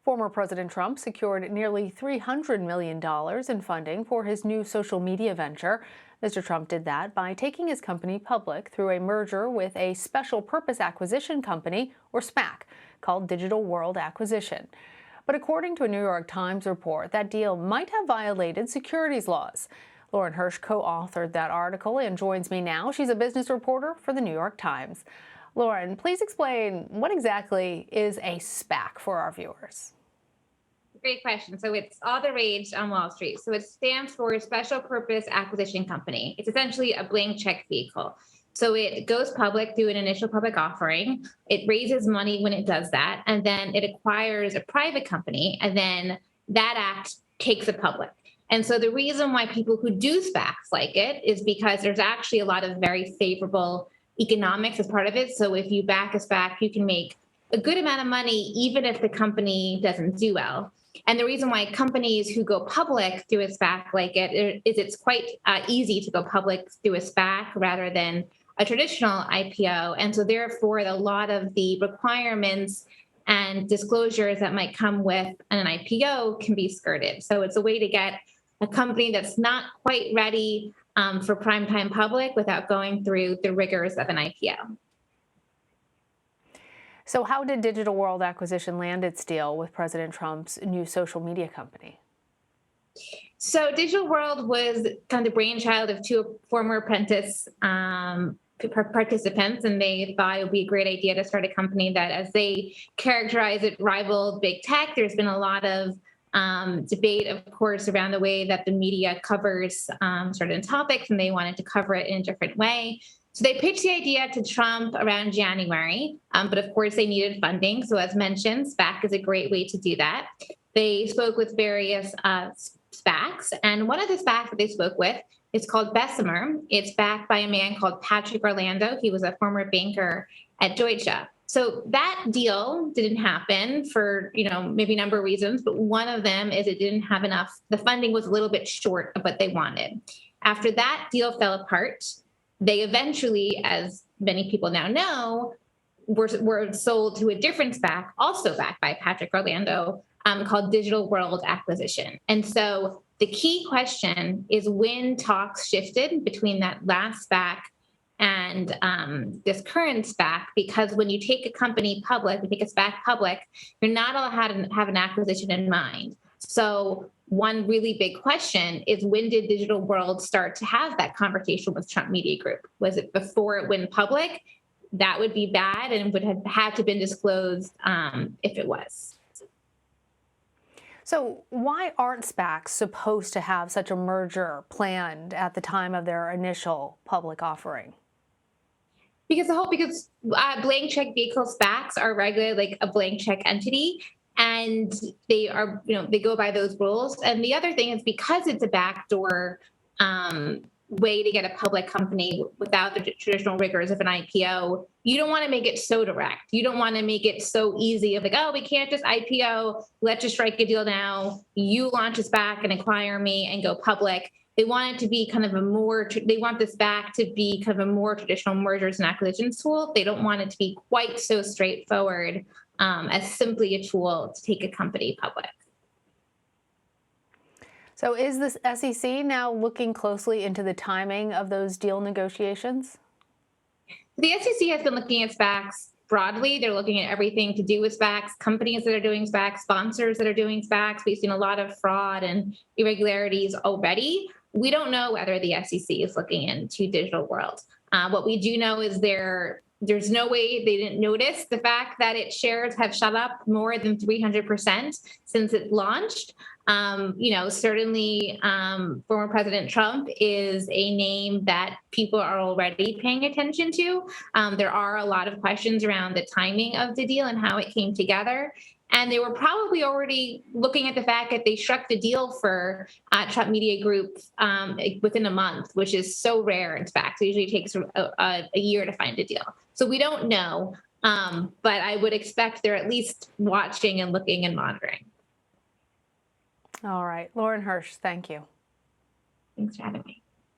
Former President Trump secured nearly $300 million in funding for his new social media venture. Mr. Trump did that by taking his company public through a merger with a special purpose acquisition company, or SPAC, called Digital World Acquisition. But according to a New York Times report, that deal might have violated securities laws. Lauren Hirsch co-authored that article and joins me now. She's a business reporter for the New York Times. Lauren, please explain what exactly is a SPAC for our viewers. Great question. So it's all the rage on Wall Street. So it stands for Special Purpose Acquisition Company. It's essentially a blank check vehicle. So it goes public through an initial public offering. It raises money when it does that, and then it acquires a private company, and then that act takes it public. And so the reason why people who do SPACs like it is because there's actually a lot of very favorable economics as part of it. So if you back a SPAC, you can make a good amount of money, even if the company doesn't do well. And the reason why companies who go public through a SPAC like it is it's quite easy to go public through a SPAC rather than a traditional IPO. And so therefore, a lot of the requirements and disclosures that might come with an IPO can be skirted. So it's a way to get a company that's not quite ready for primetime public without going through the rigors of an IPO. So how did Digital World Acquisition land its deal with President Trump's new social media company? So Digital World was kind of the brainchild of two former apprentice participants, and they thought it would be a great idea to start a company that, as they characterize it, rivaled big tech. There's been a lot of debate, of course, around the way that the media covers certain topics, and they wanted to cover it in a different way. So they pitched the idea to Trump around January, but of course they needed funding. So as mentioned, SPAC is a great way to do that. They spoke with various SPACs, and one of the SPACs that they spoke with is called Bessemer. It's backed by a man called Patrick Orlando. He was a former banker at Deutsche. So that deal didn't happen for, maybe a number of reasons, but one of them is it didn't have enough. The funding was a little bit short of what they wanted. After that deal fell apart, they eventually, as many people now know, were sold to a different SPAC, also backed by Patrick Orlando, called Digital World Acquisition. And so the key question is when talks shifted between that last SPAC and this current SPAC, because when you take a company public, you take a SPAC public, you're not allowed to have an acquisition in mind. So one really big question is, when did Digital World start to have that conversation with Trump Media Group? Was it before it went public? That would be bad and would have had to been disclosed if it was. So why aren't SPACs supposed to have such a merger planned at the time of their initial public offering? Because blank check vehicle SPACs are regulated like a blank check entity, and they are, they go by those rules. And the other thing is, because it's a backdoor way to get a public company without the traditional rigors of an IPO, you don't want to make it so direct. You don't want to make it so easy of like, oh, we can't just IPO. Let's just strike a deal now. You launch a SPAC and acquire me and go public. They want it to be kind of they want this SPAC to be kind of a more traditional mergers and acquisitions tool. They don't want it to be quite so straightforward as simply a tool to take a company public. So is this SEC now looking closely into the timing of those deal negotiations? The SEC has been looking at SPACs broadly. They're looking at everything to do with SPACs, companies that are doing SPACs, sponsors that are doing SPACs. We've seen a lot of fraud and irregularities already. We don't know whether the SEC is looking into Digital World. What we do know is there's no way they didn't notice the fact that its shares have shot up more than 300% since it launched. Certainly former President Trump is a name that people are already paying attention to. There are a lot of questions around the timing of the deal and how it came together. And they were probably already looking at the fact that they struck the deal for Trump Media Group within a month, which is so rare. In fact, it usually takes a year to find a deal. So we don't know, but I would expect they're at least watching and looking and monitoring. All right. Lauren Hirsch, thank you. Thanks for having me.